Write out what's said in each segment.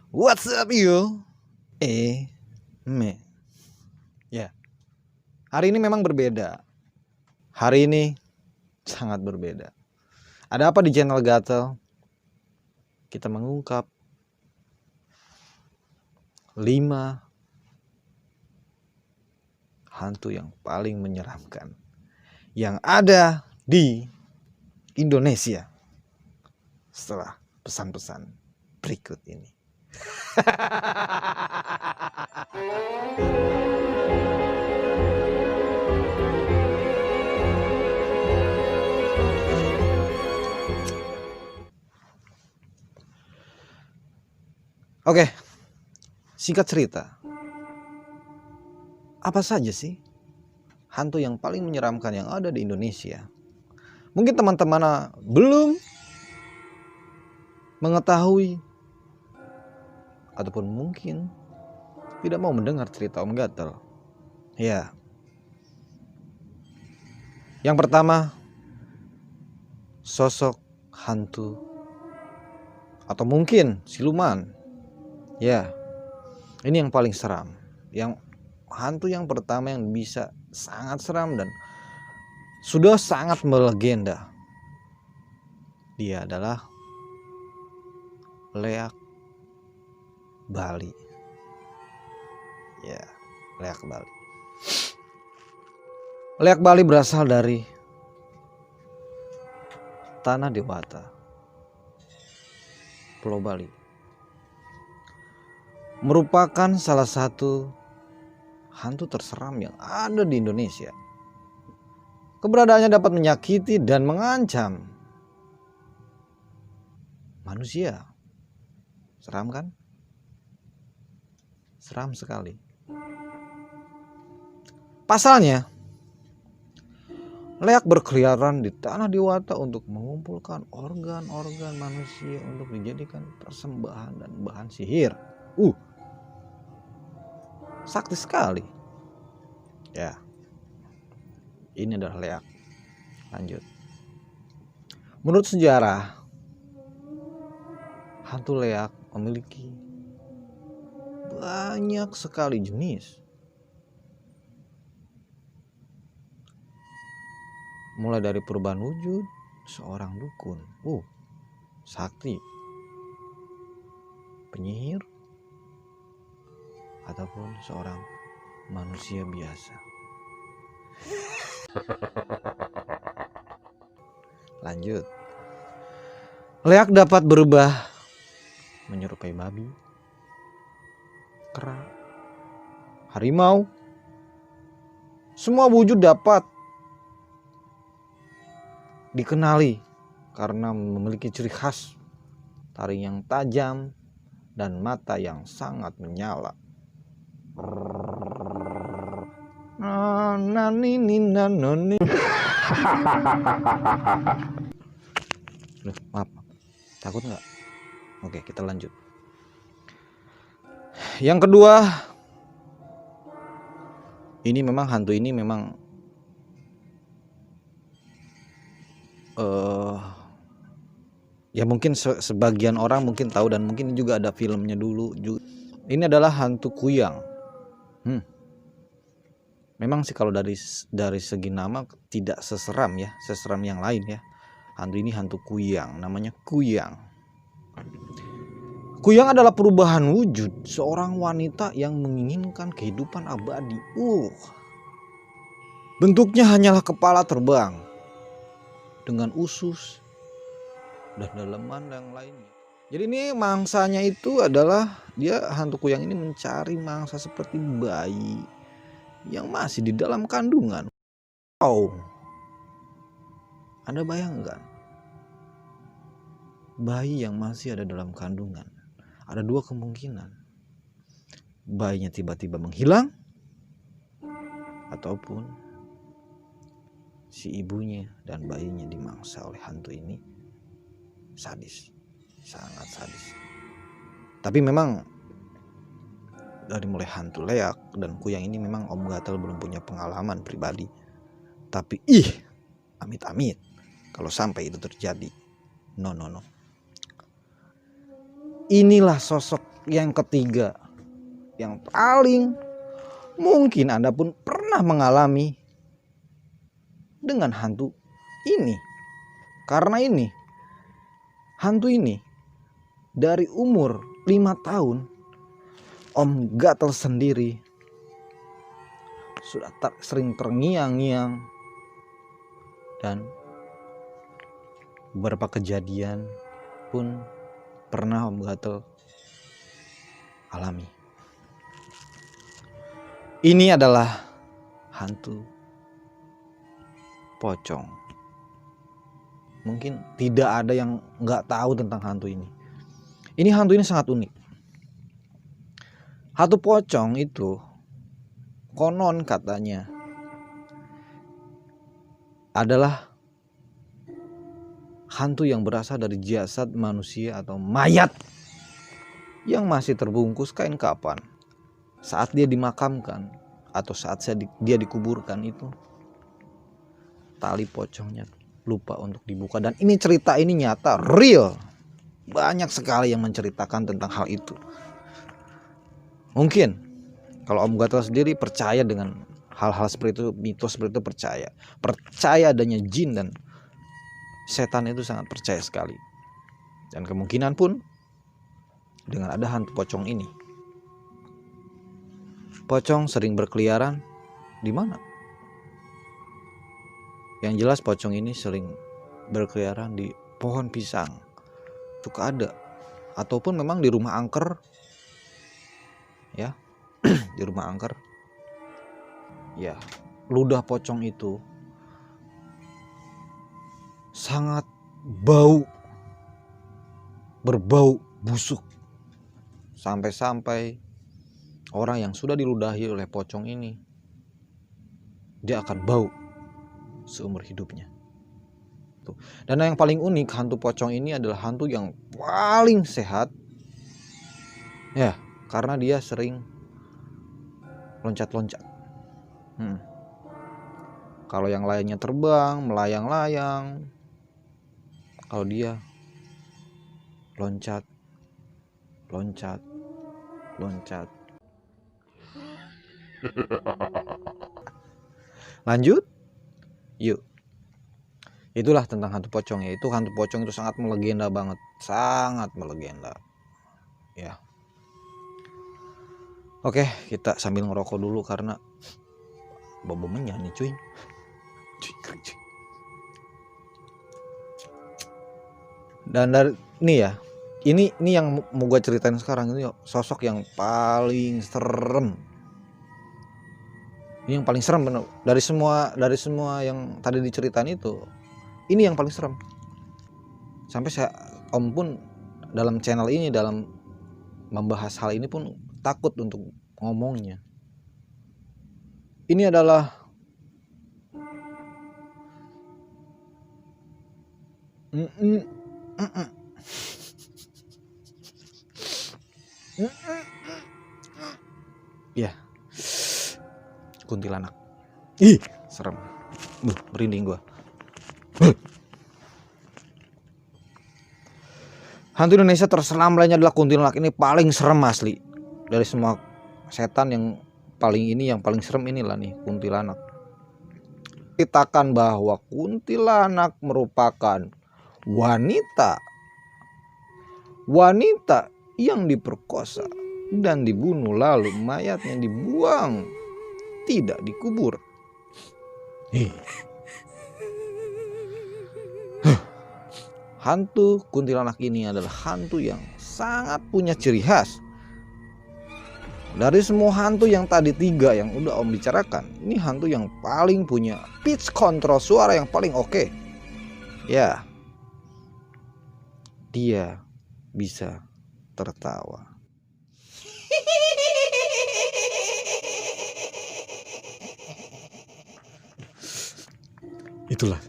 What's up you? Me. Ya, hari ini memang berbeda. Hari ini sangat berbeda. Ada apa di channel Gatel? Kita mengungkap 5 hantu yang paling menyeramkan yang ada di Indonesia setelah pesan-pesan berikut ini. Oke, singkat cerita, apa saja sih hantu yang paling menyeramkan yang ada di Indonesia? Mungkin teman-teman belum mengetahui ataupun mungkin tidak mau mendengar cerita Om Gatel. Ya, yang pertama, sosok hantu atau mungkin siluman. Ya, ini yang paling seram. Yang hantu yang pertama yang bisa sangat seram dan sudah sangat melegenda. Dia adalah Leak Bali. Ya, Leak Bali. Leak Bali berasal dari Tanah Dewata, Pulau Bali. Merupakan salah satu hantu terseram yang ada di Indonesia. Keberadaannya dapat menyakiti dan mengancam manusia. Seram kan? Seram sekali. Pasalnya, Leak berkeliaran di Tanah Dewata untuk mengumpulkan organ-organ manusia untuk dijadikan persembahan dan bahan sihir. Sakti sekali. Ya, ini adalah Leak. Lanjut. Menurut sejarah, hantu Leak memiliki banyak sekali jenis. Mulai dari perubahan wujud seorang dukun, sakti, penyihir, ataupun seorang manusia biasa. Lanjut. Leak dapat berubah menyerupai babi, kera, harimau. Semua wujud dapat dikenali karena memiliki ciri khas taring yang tajam dan mata yang sangat menyala. Maaf, takut nggak? Oke, kita lanjut. Yang kedua, hantu ini memang ya mungkin sebagian orang mungkin tahu dan mungkin juga ada filmnya dulu. Ini adalah hantu kuyang. Memang sih kalau dari segi nama tidak seseram yang lain ya. Hantu ini hantu kuyang, namanya kuyang. Kuyang adalah perubahan wujud seorang wanita yang menginginkan kehidupan abadi. Bentuknya hanyalah kepala terbang dengan usus dan daleman yang lainnya. Jadi ini mangsanya itu adalah hantu kuyang ini mencari mangsa seperti bayi yang masih di dalam kandungan. Anda bayangkan bayi yang masih ada dalam kandungan. Ada 2 kemungkinan. Bayinya tiba-tiba menghilang ataupun si ibunya dan bayinya dimangsa oleh hantu ini. Sadis, sangat sadis. Tapi memang dari mulai hantu Leak dan kuyang ini memang Om Gatel belum punya pengalaman pribadi. Tapi amit-amit kalau sampai itu terjadi. No. Inilah sosok yang ketiga, yang paling mungkin Anda pun pernah mengalami dengan hantu ini. Karena ini, hantu ini dari umur 5 tahun Om gatel sendiri, sudah sering terngiang-ngiang, dan beberapa kejadian pun pernah Om gatel alami. Ini adalah hantu pocong. Mungkin tidak ada yang nggak tahu tentang hantu ini. Hantu ini sangat unik. Hantu pocong itu konon katanya adalah hantu yang berasal dari jasad manusia atau mayat yang masih terbungkus kain kafan. Saat dia dimakamkan atau saat dia dikuburkan, itu tali pocongnya lupa untuk dibuka. Dan ini cerita ini nyata, real. Banyak sekali yang menceritakan tentang hal itu. Mungkin kalau Om Gatel sendiri percaya dengan hal-hal seperti itu, mitos seperti itu, percaya adanya jin dan setan, itu sangat percaya sekali. Dan kemungkinan pun dengan ada hantu pocong ini. Pocong sering berkeliaran di mana? Yang jelas pocong ini sering berkeliaran di pohon pisang. Suka ada. Ataupun memang di rumah angker. Ya. Di rumah angker. Ya, ludah pocong itu sangat berbau busuk. Sampai-sampai orang yang sudah diludahi oleh pocong ini, dia akan bau seumur hidupnya. Dan yang paling unik, hantu pocong ini adalah hantu yang paling sehat. Ya, karena dia sering loncat-loncat. Kalau yang lainnya terbang, melayang-layang, kalau dia loncat. Lanjut, yuk. Itulah tentang hantu pocong ya. Itu hantu pocong itu sangat melegenda banget, sangat melegenda. Ya. Oke, kita sambil ngerokok dulu karena bobo menyanyi cuy. Dan dari ini ya, ini yang mau gue ceritain sekarang ini sosok yang paling serem. Ini yang paling serem bener. Dari semua yang tadi diceritain itu, ini yang paling serem. Sampai Om pun dalam channel ini, dalam membahas hal ini pun takut untuk ngomongnya. Ini adalah ya, kuntilanak. Ih, serem. Merinding gua. Hantu Indonesia terseram lainnya adalah kuntilanak. Ini paling serem asli. Dari semua setan yang paling serem inilah nih, kuntilanak. Ceritakan bahwa kuntilanak merupakan wanita yang diperkosa dan dibunuh, lalu mayatnya dibuang, tidak dikubur. Hantu kuntilanak ini adalah hantu yang sangat punya ciri khas. Dari semua hantu yang tadi 3 yang udah Om bicarakan, ini hantu yang paling punya pitch control suara yang paling oke. Ya, dia bisa tertawa. Itulah.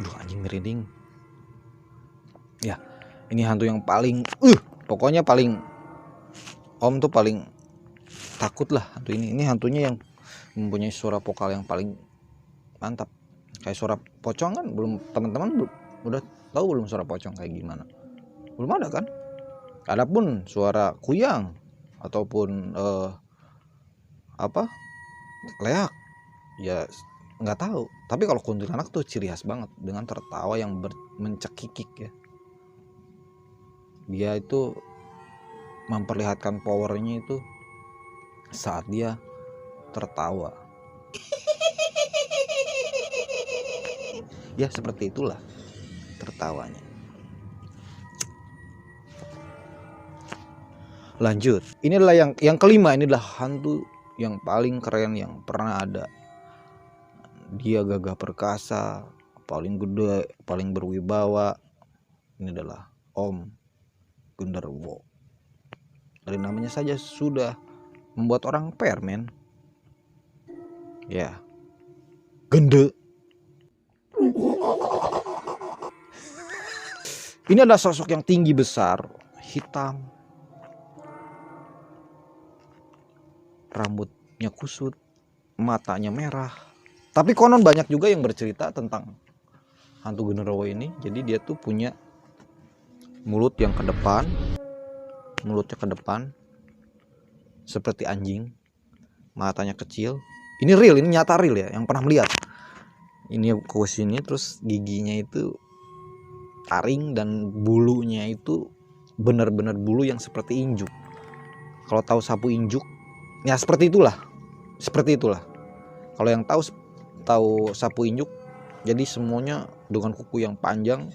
Aduh, anjing merinding. Ya, ini hantu yang paling pokoknya paling Om tuh paling takut lah hantu ini. Ini hantunya yang mempunyai suara vokal yang paling mantap. Kayak suara pocong kan belum, teman-teman udah Tahu belum suara pocong kayak gimana? Belum ada kan? Adapun suara kuyang ataupun leak, ya nggak tahu. Tapi kalau kuntilanak tuh ciri khas banget dengan tertawa yang mencekikik ya. Dia itu memperlihatkan powernya itu saat dia tertawa. Ya seperti itulah tertawanya. Lanjut, ini adalah yang kelima. Ini adalah hantu yang paling keren yang pernah ada. Dia gagah perkasa, paling gede, paling berwibawa. Ini adalah Om Genderuwo. Dari namanya saja sudah membuat orang permen. Ya, gende. Ini adalah sosok yang tinggi besar, hitam, rambutnya kusut, matanya merah. Tapi konon banyak juga yang bercerita tentang hantu Genderuwo ini. Jadi dia tuh punya mulutnya ke depan seperti anjing, matanya kecil. Ini real, ini nyata real ya, yang pernah melihat. Ini ke sini, terus giginya itu taring dan bulunya itu benar-benar bulu yang seperti injuk. Kalau tahu sapu injuk, ya seperti itulah. Kalau yang tahu sapu injuk, jadi semuanya dengan kuku yang panjang.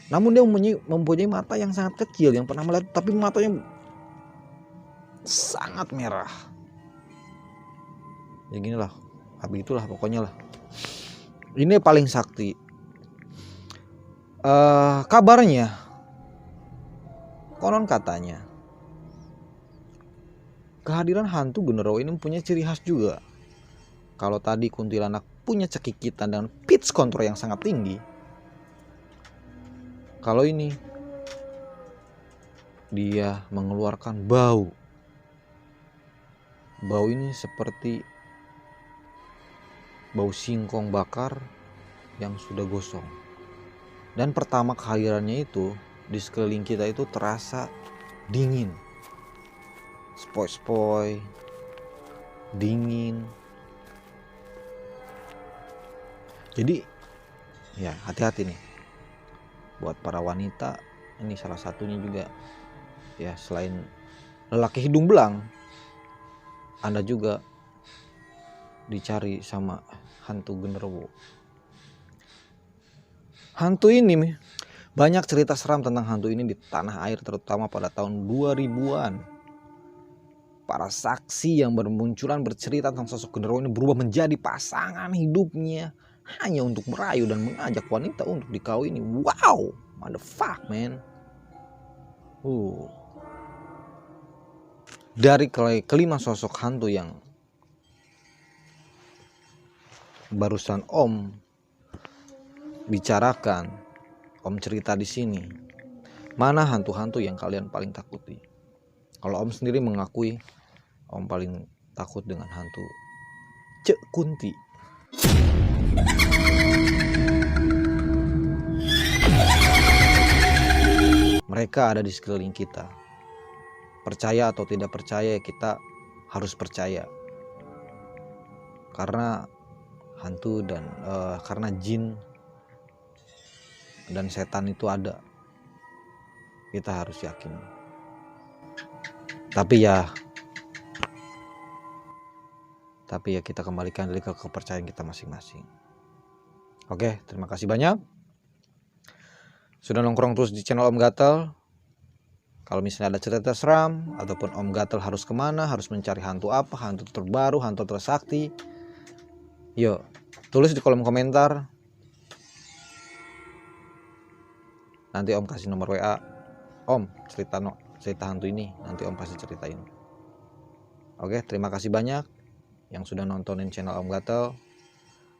Namun dia mempunyai mata yang sangat kecil, yang pernah melihat, tapi matanya sangat merah. Ya ginilah, begitulah pokoknya lah. Ini paling sakti. Kabarnya, konon katanya, kehadiran hantu Genderuwo ini mempunyai ciri khas juga. Kalau tadi kuntilanak punya cekikitan dan pitch control yang sangat tinggi, kalau ini dia mengeluarkan bau. Bau ini seperti bau singkong bakar yang sudah gosong. Dan pertama kehadirannya itu di sekeliling kita itu terasa dingin, spoi-spoi, dingin. Jadi ya hati-hati nih buat para wanita. Ini salah satunya juga ya, selain lelaki hidung belang, Anda juga dicari sama hantu Genderuwo. Hantu ini, banyak cerita seram tentang hantu ini di tanah air, terutama pada tahun 2000-an. Para saksi yang bermunculan bercerita tentang sosok Genderuwo ini berubah menjadi pasangan hidupnya hanya untuk merayu dan mengajak wanita untuk dikawini. Wow, motherfuck man. Dari kelima sosok hantu yang barusan Om bicarakan, Om cerita di sini, mana hantu-hantu yang kalian paling takuti? Kalau Om sendiri mengakui Om paling takut dengan hantu Cek Kunti. Mereka ada di sekeliling kita. Percaya atau tidak percaya, kita harus percaya. Karena hantu dan karena jin dan setan itu ada, kita harus yakin. Tapi ya kita kembalikan diri ke kepercayaan kita masing-masing. Oke, terima kasih banyak sudah nongkrong terus di channel Om Gatel. Kalau misalnya ada cerita seram ataupun Om Gatel harus kemana, harus mencari hantu apa, hantu terbaru, hantu tersakti, yuk tulis di kolom komentar. Nanti Om kasih nomor WA. Om, cerita hantu ini, nanti Om pasti ceritain. Oke, terima kasih banyak yang sudah nontonin channel Om Gatel.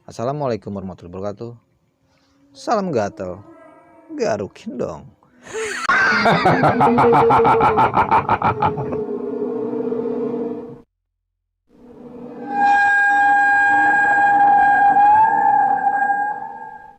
Assalamualaikum warahmatullahi wabarakatuh. Salam Gatel, garukin dong.